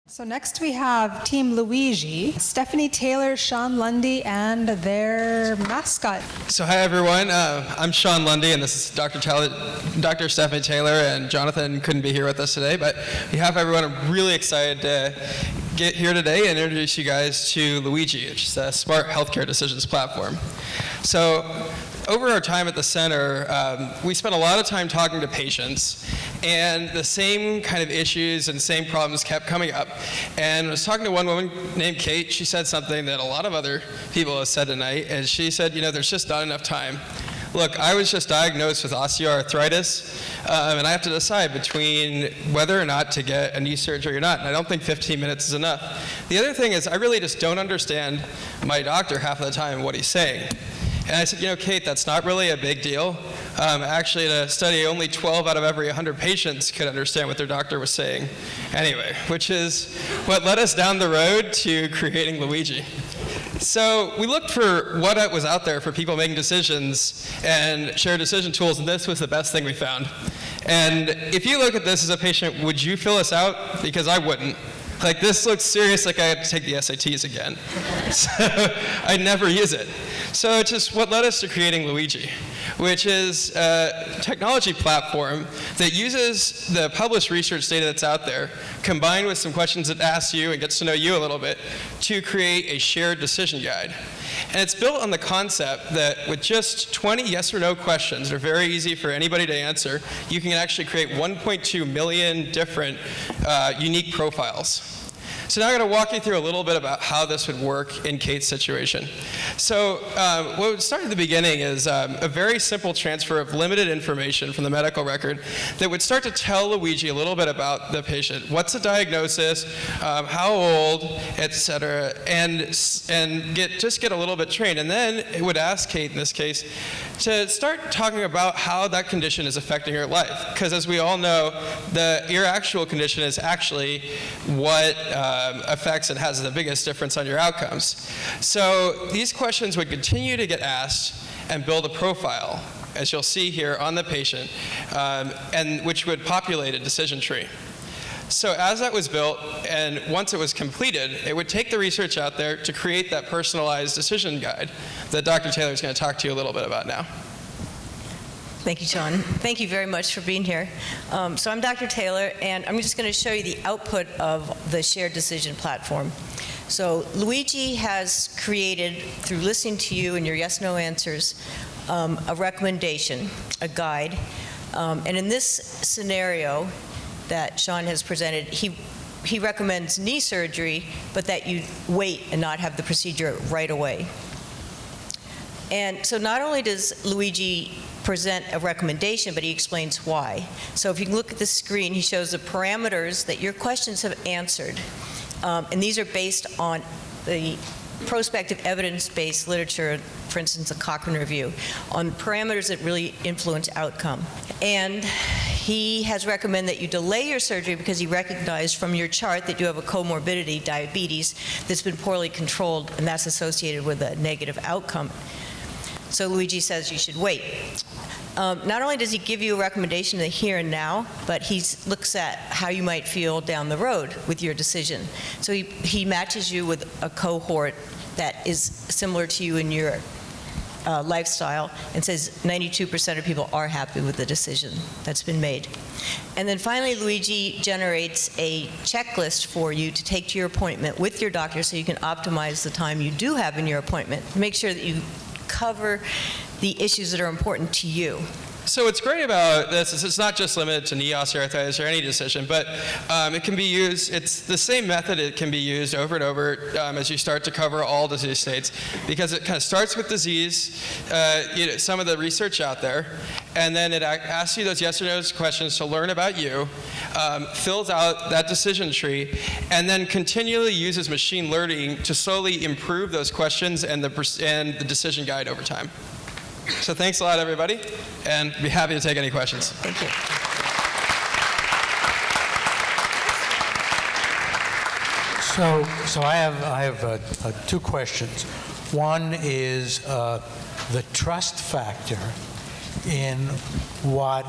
So next we have Team Luigi, Stephanie Taylor, Sean Lundy, and their mascot. So hi everyone, I'm Sean Lundy, and this is Dr. Stephanie Taylor, and Jonathan couldn't be here with us today, but on behalf of everyone, I'm really excited to get here today and introduce you guys to LUIGI, which is a smart healthcare decisions platform. So over our time at the center, we spent a lot of time talking to patients, and the same kind of issues and same problems kept coming up. And I was talking to one woman named Kate. She said something that a lot of other people have said tonight, and she said, you know, there's just not enough time. Look, I was just diagnosed with osteoarthritis, and I have to decide between whether or not to get a knee surgery or not, and I don't think 15 minutes is enough. The other thing is I really just don't understand my doctor half of the time what he's saying. And I said, you know, Kate, that's not really a big deal. Actually, in a study, only 12 out of every 100 patients could understand what their doctor was saying. Anyway, which is what led us down the road to creating LUIGI. So we looked for what was out there for people making decisions and shared decision tools, and this was the best thing we found. And if you look at this as a patient, would you fill us out? Because I wouldn't. Like, this looks serious, like I had to take the SATs again. So I'd never use it. So it's just what led us to creating LUIGI, which is a technology platform that uses the published research data that's out there, combined with some questions that asks you and gets to know you a little bit, to create a shared decision guide. And it's built on the concept that with just 20 yes or no questions that are very easy for anybody to answer, you can actually create 1.2 million different unique profiles. So now I'm going to walk you through a little bit about how this would work in Kate's situation. So what would start at the beginning is a very simple transfer of limited information from the medical record that would start to tell LUIGI a little bit about the patient. What's the diagnosis, how old, et cetera, and just get a little bit trained. And then it would ask Kate, in this case, to start talking about how that condition is affecting her life. Because as we all know, your actual condition is actually what affects and has the biggest difference on your outcomes. So these questions would continue to get asked and build a profile, as you'll see here on the patient, and which would populate a decision tree. So as that was built, and once it was completed, it would take the research out there to create that personalized decision guide that Dr. Taylor is going to talk to you a little bit about now. Thank you, Sean. Thank you very much for being here. So I'm Dr. Taylor, and I'm just going to show you the output of the shared decision platform. So LUIGI has created, through listening to you and your yes-no answers, a recommendation, a guide. And in this scenario that Sean has presented, he recommends knee surgery, but that you wait and not have the procedure right away. And so not only does LUIGI present a recommendation, but he explains why. So if you can look at the screen, he shows the parameters that your questions have answered. And these are based on the prospective evidence-based literature, for instance, the Cochrane Review, on parameters that really influence outcome. And he has recommended that you delay your surgery because he recognized from your chart that you have a comorbidity, diabetes, that's been poorly controlled, and that's associated with a negative outcome. So LUIGI says you should wait. Not only does he give you a recommendation in the here and now, but he looks at how you might feel down the road with your decision. So he matches you with a cohort that is similar to you in your lifestyle, and says 92% of people are happy with the decision that's been made. And then finally, LUIGI generates a checklist for you to take to your appointment with your doctor so you can optimize the time you do have in your appointment. Make sure that you cover the issues that are important to you. So what's great about this is it's not just limited to knee osteoarthritis or any decision, but it can be used, it's the same method, it can be used over and over as you start to cover all disease states, because it kind of starts with disease, some of the research out there, and then it asks you those yes or no questions to learn about you, fills out that decision tree, and then continually uses machine learning to slowly improve those questions and the decision guide over time. So thanks a lot, everybody, and be happy to take any questions. Thank you. So I have two questions. One is the trust factor in what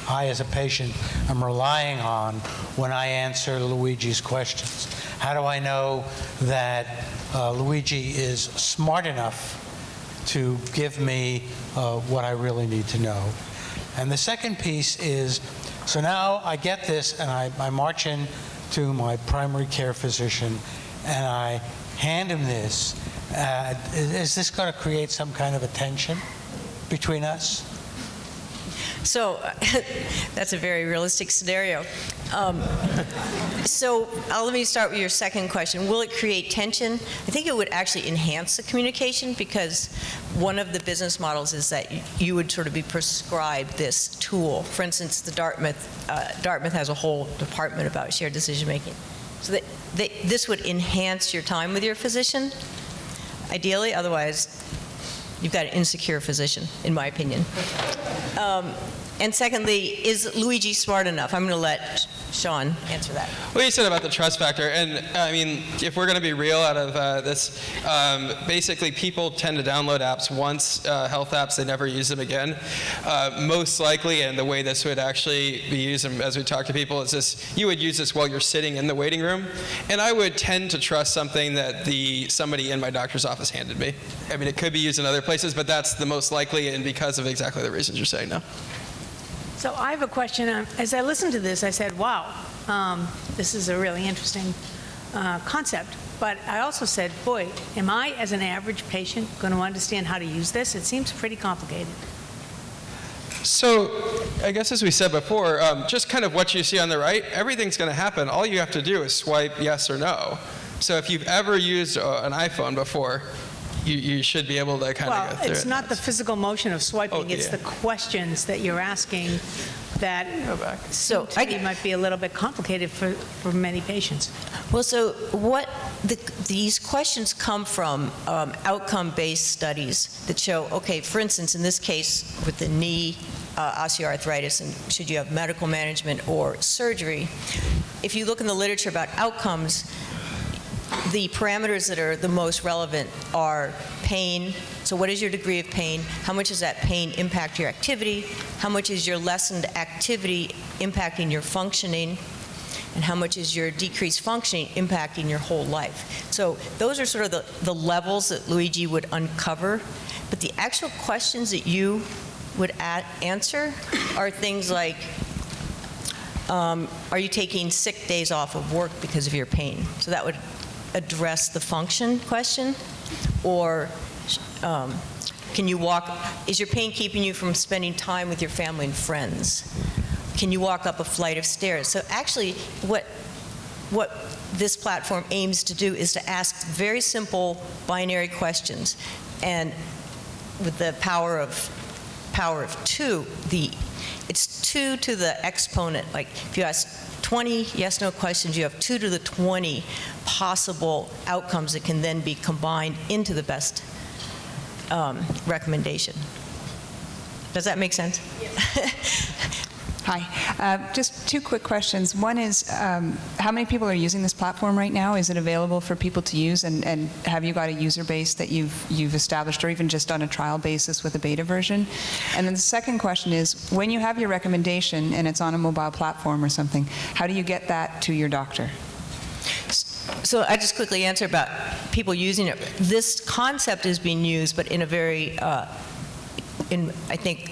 I as a patient, am relying on when I answer Luigi's questions? How do I know that Luigi is smart enough to give me what I really need to know? And the second piece is, so now I get this and I march in to my primary care physician and I hand him this. Is this going to create some kind of a tension between us? So that's a very realistic scenario. So let me start with your second question. Will it create tension? I think it would actually enhance the communication, because one of the business models is that you would sort of be prescribed this tool. For instance, the Dartmouth has a whole department about shared decision making. So that this would enhance your time with your physician, ideally. Otherwise, you've got an insecure physician, in my opinion. And secondly, is Luigi smart enough? I'm going to let Sean answer that. What you said about the trust factor, and I mean, if we're going to be real out of this, basically people tend to download apps once, health apps, they never use them again. Most likely, and the way this would actually be used as we talk to people is this: you would use this while you're sitting in the waiting room, and I would tend to trust something that somebody in my doctor's office handed me. I mean, it could be used in other places, but that's the most likely, and because of exactly the reasons you're saying now. So I have a question. As I listened to this, I said, wow, this is a really interesting concept. But I also said, boy, am I, as an average patient, going to understand how to use this? It seems pretty complicated. So I guess as we said before, just kind of what you see on the right, everything's going to happen. All you have to do is swipe yes or no. So if you've ever used an iPhone before, you should be able to kind of go through it. Well, it's not the physical motion of swiping. Oh, it's yeah. the questions that you're asking that So might be a little bit complicated for many patients. Well, so what these questions come from outcome-based studies that show, okay, for instance, in this case with the knee osteoarthritis, and should you have medical management or surgery, if you look in the literature about outcomes, the parameters that are the most relevant are pain. So what is your degree of pain? How much does that pain impact your activity? How much is your lessened activity impacting your functioning? And how much is your decreased functioning impacting your whole life? So those are sort of the levels that Luigi would uncover. But the actual questions that you would answer are things like, are you taking sick days off of work because of your pain? So that would address the function question. Or can you walk, is your pain keeping you from spending time with your family and friends? Can you walk up a flight of stairs? So actually what this platform aims to do is to ask very simple binary questions. And with the power of 2, it's 2 to the exponent. Like if you ask 20 yes/no questions, you have 2 to the 20 possible outcomes that can then be combined into the best recommendation. Does that make sense? Yes. Hi. Just 2 quick questions. One is, how many people are using this platform right now? Is it available for people to use? And have you got a user base that you've established, or even just on a trial basis with a beta version? And then the second question is, when you have your recommendation and it's on a mobile platform or something, how do you get that to your doctor? So I just quickly answer about people using it. This concept is being used, but in a very, I think,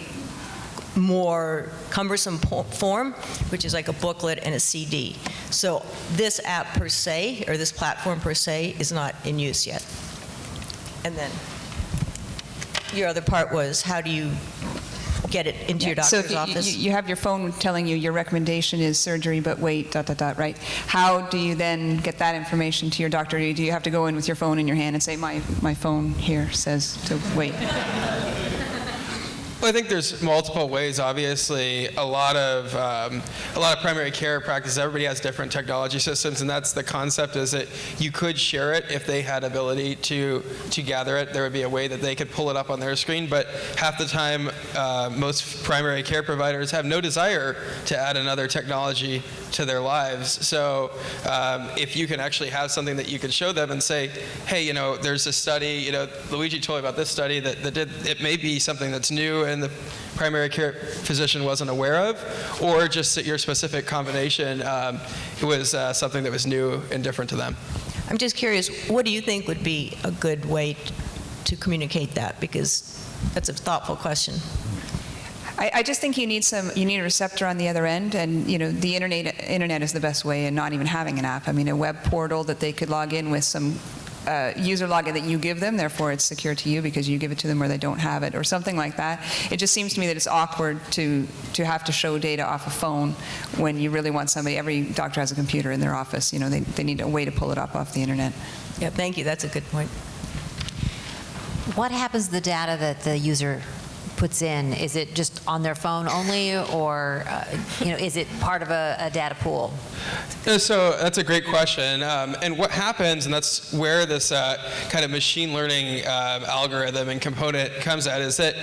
more cumbersome form, which is like a booklet and a CD. So this app per se, or this platform per se, is not in use yet. And then your other part was, how do you get it into your doctor's office? So you have your phone telling you your recommendation is surgery, but wait, ... right? How do you then get that information to your doctor? Do you have to go in with your phone in your hand and say, my phone here says to wait? Well, I think there's multiple ways. Obviously, a lot of primary care practices, everybody has different technology systems, and that's the concept, is that you could share it if they had ability to gather it. There would be a way that they could pull it up on their screen, but half the time, most primary care providers have no desire to add another technology to their lives. So if you can actually have something that you can show them and say, hey, there's a study, Luigi told me about this study that did, it may be something that's new when the primary care physician wasn't aware of, or just that your specific combination was something that was new and different to them. I'm just curious, what do you think would be a good way to communicate that? Because that's a thoughtful question. I just think you need a receptor on the other end, and the internet is the best way, and not even having an app. I mean, a web portal that they could log in with some user login that you give them, therefore it's secure to you because you give it to them where they don't have it, or something like that. It just seems to me that it's awkward to have to show data off a phone when you really want somebody. Every doctor has a computer in their office. They need a way to pull it up off the internet. Yeah, thank you. That's a good point. What happens to the data that the user puts in? Is it just on their phone only, or is it part of a data pool? So that's a great question. And what happens, and that's where this kind of machine learning algorithm and component comes at, is that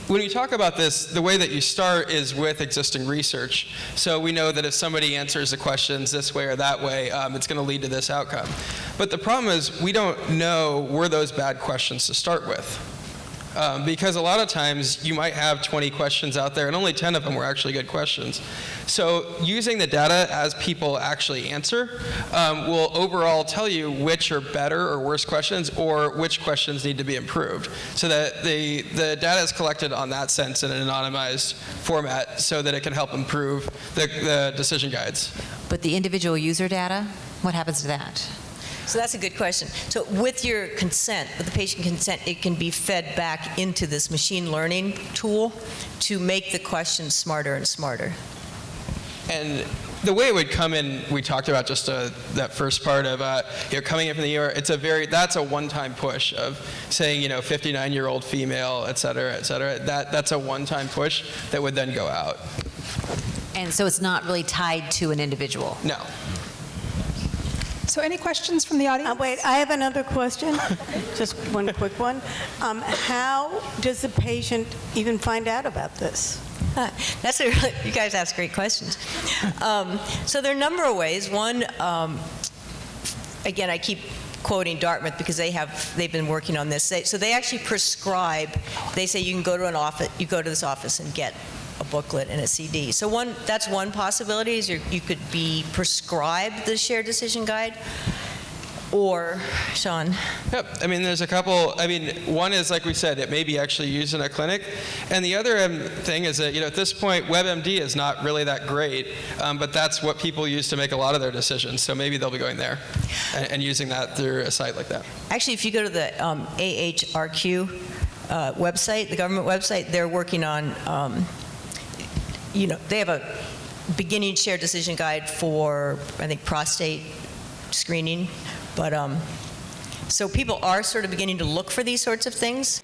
when you talk about this, the way that you start is with existing research. So we know that if somebody answers the questions this way or that way, it's going to lead to this outcome. But the problem is we don't know were those bad questions to start with. Because a lot of times you might have 20 questions out there and only 10 of them were actually good questions. So using the data as people actually answer will overall tell you which are better or worse questions, or which questions need to be improved. So that the data is collected on that sense in an anonymized format so that it can help improve the decision guides. But the individual user data, what happens to that? So that's a good question. So with your consent, with the patient consent, it can be fed back into this machine learning tool to make the questions smarter and smarter. And the way it would come in, we talked about just that first part of coming in from the ER. That's a one-time push of saying 59-year-old female, et cetera, et cetera. That's a one-time push that would then go out. And so it's not really tied to an individual? No. So any questions from the audience? Wait, I have another question. Just one quick one. How does the patient even find out about this? You guys ask great questions. So there are a number of ways. One, again, I keep quoting Dartmouth because they've been working on this. So they actually prescribe. They say you can go to an office, you go to this office and get a booklet and a CD. So that's one possibility, is you could be prescribed the shared decision guide. Or, Sean? Yep. I mean, there's a couple. I mean, one is, like we said, it may be actually used in a clinic. And the other thing is that, at this point, WebMD is not really that great, but that's what people use to make a lot of their decisions. So maybe they'll be going there and using that through a site like that. Actually, if you go to the AHRQ website, the government website, they're working on, they have a beginning shared decision guide for, I think, prostate screening. But so people are sort of beginning to look for these sorts of things.